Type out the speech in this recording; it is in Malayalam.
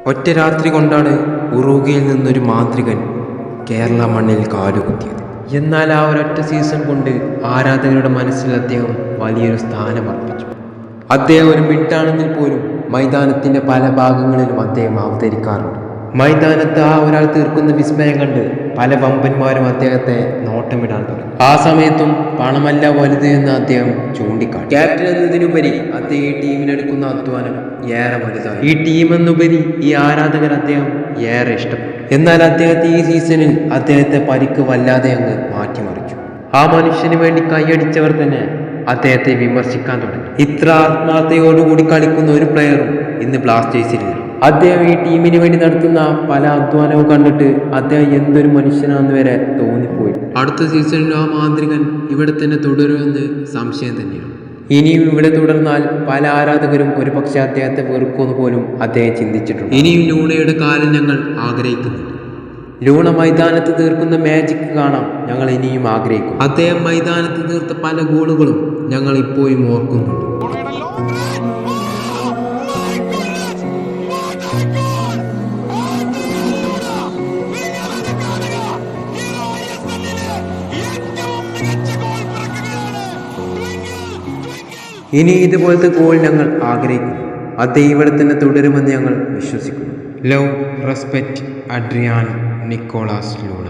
ഒറ്റ രാത്രി കൊണ്ടാണ് ഉറുഗ്വേയിൽ നിന്നൊരു മാന്ത്രികൻ കേരള മണ്ണിൽ കാലുകുത്തിയത്. എന്നാൽ ആ ഒരൊറ്റ സീസൺ കൊണ്ട് ആരാധകരുടെ മനസ്സിൽ അദ്ദേഹം വലിയൊരു സ്ഥാനം അർപ്പിച്ചു. അദ്ദേഹം ഒരു മിഡാണെങ്കിൽ പോലും മൈതാനത്തിൻ്റെ പല ഭാഗങ്ങളിലും അദ്ദേഹം അവതരിക്കാറുണ്ട്. മൈതാനത്ത് ആ ഒരാൾ തീർക്കുന്ന വിസ്മയം കണ്ട് പല വമ്പന്മാരും അദ്ദേഹത്തെ നോട്ടമിടാൻ തുടങ്ങി. ആ സമയത്തും പണമല്ല വലുത് എന്ന് അദ്ദേഹം ചൂണ്ടിക്കാട്ടി. ക്യാപ്റ്റൻ എന്നതിനുപരി അദ്ദേഹം ഈ ടീമിനെടുക്കുന്ന അധ്വാനം ഏറെ വലുതായി. ഈ ടീം എന്നുപരി ഈ ആരാധകർ അദ്ദേഹം ഏറെ ഇഷ്ടപ്പെട്ടു. എന്നാൽ അദ്ദേഹത്തെ ഈ സീസണിൽ അദ്ദേഹത്തെ പരിക്ക് വല്ലാതെ അങ്ങ് മാറ്റിമറിച്ചു. ആ മനുഷ്യന് വേണ്ടി കൈയടിച്ചവർ തന്നെ അദ്ദേഹത്തെ വിമർശിക്കാൻ തുടങ്ങി. ഇത്ര ആത്മാർത്ഥതയോടുകൂടി കളിക്കുന്ന ഒരു പ്ലെയറും ഇന്ന് ബ്ലാസ്റ്റേഴ്സിലില്ല. അദ്ദേഹം ഈ ടീമിന് വേണ്ടി നടത്തുന്ന പല അധ്വാനവും കണ്ടിട്ട് അദ്ദേഹം എന്തൊരു മനുഷ്യനാണെന്ന് വരെ തോന്നിപ്പോയി. അടുത്ത സീസണിൽ ആ മാന്ത്രികൻ ഇവിടെ തന്നെ തുടരുമെന്ന് സംശയം തന്നെയാണ്. ഇനിയും ഇവിടെ തുടർന്നാൽ പല ആരാധകരും ഒരു പക്ഷേ അദ്ദേഹത്തെ വെറുക്കുമെന്ന് പോലും അദ്ദേഹം ചിന്തിച്ചിട്ടുണ്ട്. ഇനിയും ലൂണയുടെ കാലം ഞങ്ങൾ ആഗ്രഹിക്കുന്നുണ്ട്. ലൂണ മൈതാനത്ത് തീർക്കുന്ന മാജിക് കാണാം ഞങ്ങൾ ഇനിയും ആഗ്രഹിക്കും. അദ്ദേഹം മൈതാനത്ത് തീർത്ത പല ഗോളുകളും ഞങ്ങൾ ഇപ്പോഴും ഓർക്കുന്നുണ്ട്. ഇനി ഇതുപോലത്തെ ഗോൾ ഞങ്ങൾ ആഗ്രഹിക്കുന്നു. അദ്ദേഹം ഇവിടെ തന്നെ തുടരുമെന്ന് ഞങ്ങൾ വിശ്വസിക്കുന്നു. Love, respect, Adrian Nicholas Luna.